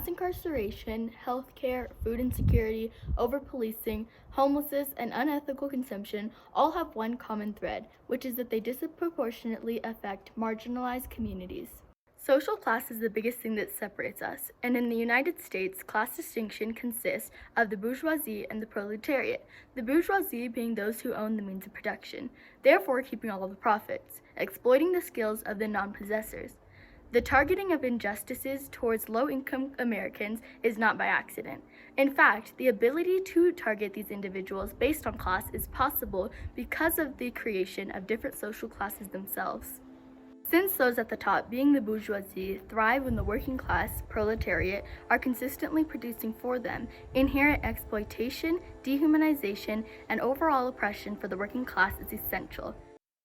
mass incarceration, healthcare, food insecurity, over-policing, homelessness, and unethical consumption all have one common thread, which is that they disproportionately affect marginalized communities. Social class is the biggest thing that separates us, and in the United States, class distinction consists of the bourgeoisie and the proletariat, the bourgeoisie being those who own the means of production, therefore keeping all of the profits, exploiting the skills of the non-possessors. The targeting of injustices towards low-income Americans is not by accident. In fact, the ability to target these individuals based on class is possible because of the creation of different social classes themselves. Since those at the top, being the bourgeoisie, thrive when the working class, proletariat, are consistently producing for them, inherent exploitation, dehumanization, and overall oppression for the working class is essential.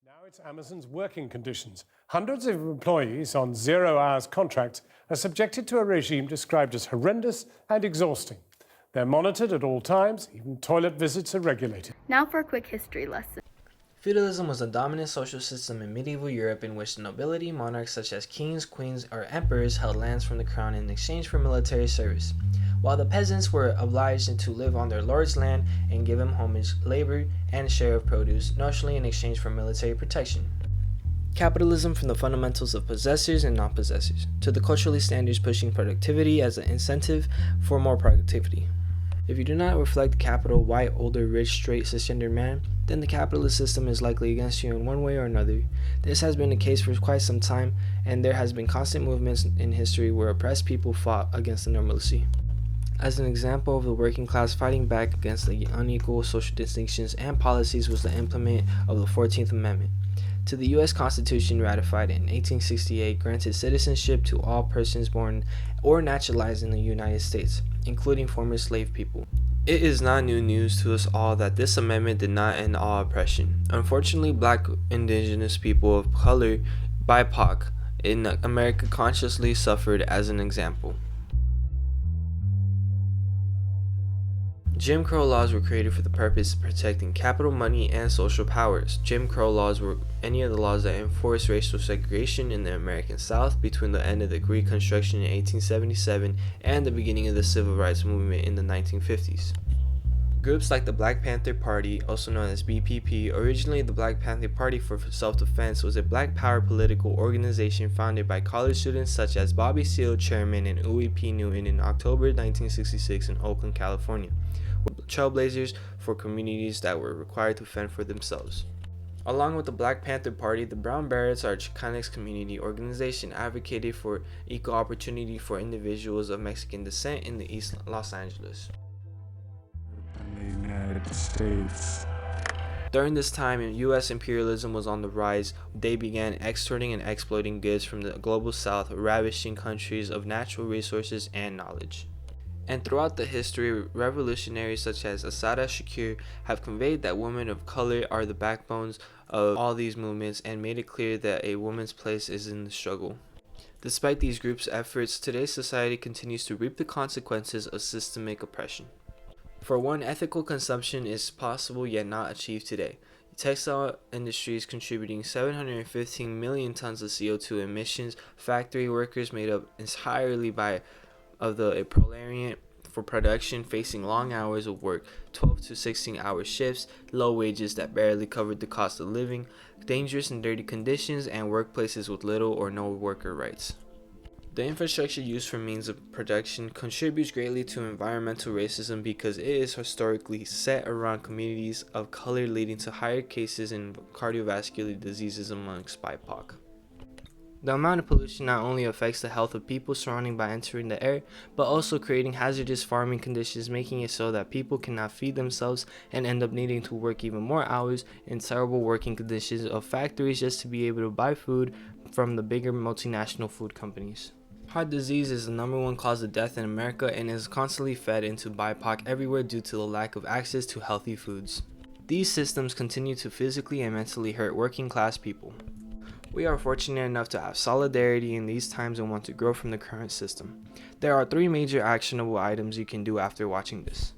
Now it's Amazon's working conditions. Hundreds of employees on 0-hours contracts are subjected to a regime described as horrendous and exhausting. They're monitored at all times, even toilet visits are regulated. Now for a quick history lesson. Feudalism was a dominant social system in medieval Europe in which the nobility, monarchs such as kings, queens, or emperors held lands from the crown in exchange for military service, while the peasants were obliged to live on their lord's land and give him homage, labor, and share of produce, notionally in exchange for military protection. Capitalism from the fundamentals of possessors and non-possessors, to the culturally standards pushing productivity as an incentive for more productivity. If you do not reflect capital, white, older, rich, straight, cisgender man, then the capitalist system is likely against you in one way or another. This has been the case for quite some time, and there has been constant movements in history where oppressed people fought against the normalcy. As an example of the working class fighting back against the unequal social distinctions and policies was the implement of the 14th Amendment to the U.S. Constitution, ratified in 1868, granted citizenship to all persons born or naturalized in the United States, including former slave people. It is not new news to us all that this amendment did not end all oppression. Unfortunately, black, indigenous people of color, BIPOC, in America consciously suffered as an example. Jim Crow laws were created for the purpose of protecting capital, money, and social powers. Jim Crow laws were any of the laws that enforced racial segregation in the American South between the end of the Reconstruction in 1877 and the beginning of the Civil Rights Movement in the 1950s. Groups like the Black Panther Party, also known as BPP, originally the Black Panther Party for Self-Defense, was a black power political organization founded by college students such as Bobby Seale, chairman, and Huey P. Newton in October 1966 in Oakland, California, were trailblazers for communities that were required to fend for themselves. Along with the Black Panther Party, the Brown Berets, our Chicanx community organization, advocated for equal opportunity for individuals of Mexican descent in the East Los Angeles. United States. During this time, U.S. imperialism was on the rise. They began extorting and exploiting goods from the global south, ravishing countries of natural resources and knowledge. And throughout the history, revolutionaries such as Assata Shakur have conveyed that women of color are the backbones of all these movements and made it clear that a woman's place is in the struggle. Despite these groups' efforts, today's society continues to reap the consequences of systemic oppression. For one, ethical consumption is possible yet not achieved today. The textile industry is contributing 715 million tons of CO2 emissions. Factory workers made up entirely of the proletariat for production, facing long hours of work, 12 to 16-hour shifts, low wages that barely covered the cost of living, dangerous and dirty conditions, and workplaces with little or no worker rights. The infrastructure used for means of production contributes greatly to environmental racism because it is historically set around communities of color, leading to higher cases in cardiovascular diseases amongst BIPOC. The amount of pollution not only affects the health of people surrounding by entering the air, but also creating hazardous farming conditions, making it so that people cannot feed themselves and end up needing to work even more hours in terrible working conditions of factories just to be able to buy food from the bigger multinational food companies. Heart disease is the number one cause of death in America and is constantly fed into BIPOC everywhere due to the lack of access to healthy foods. These systems continue to physically and mentally hurt working class people. We are fortunate enough to have solidarity in these times and want to grow from the current system. There are 3 major actionable items you can do after watching this.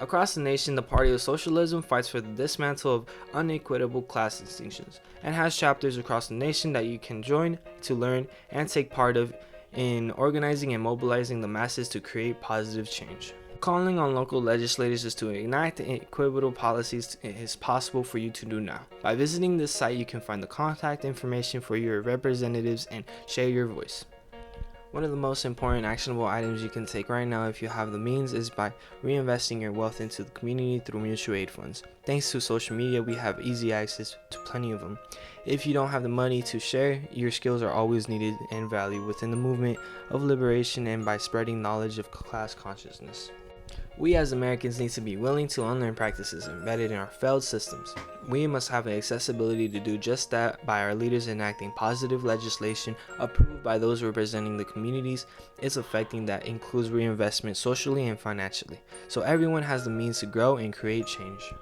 Across the nation, the Party of Socialism fights for the dismantle of unequitable class distinctions and has chapters across the nation that you can join to learn and take part of in organizing and mobilizing the masses to create positive change. Calling on local legislators to enact equitable policies is possible for you to do now. By visiting this site, you can find the contact information for your representatives and share your voice. One of the most important actionable items you can take right now if you have the means is by reinvesting your wealth into the community through mutual aid funds. Thanks to social media, we have easy access to plenty of them. If you don't have the money to share, your skills are always needed and valued within the movement of liberation and by spreading knowledge of class consciousness. We as Americans need to be willing to unlearn practices embedded in our failed systems. We must have the accessibility to do just that by our leaders enacting positive legislation approved by those representing the communities it's affecting that includes reinvestment socially and financially, so everyone has the means to grow and create change.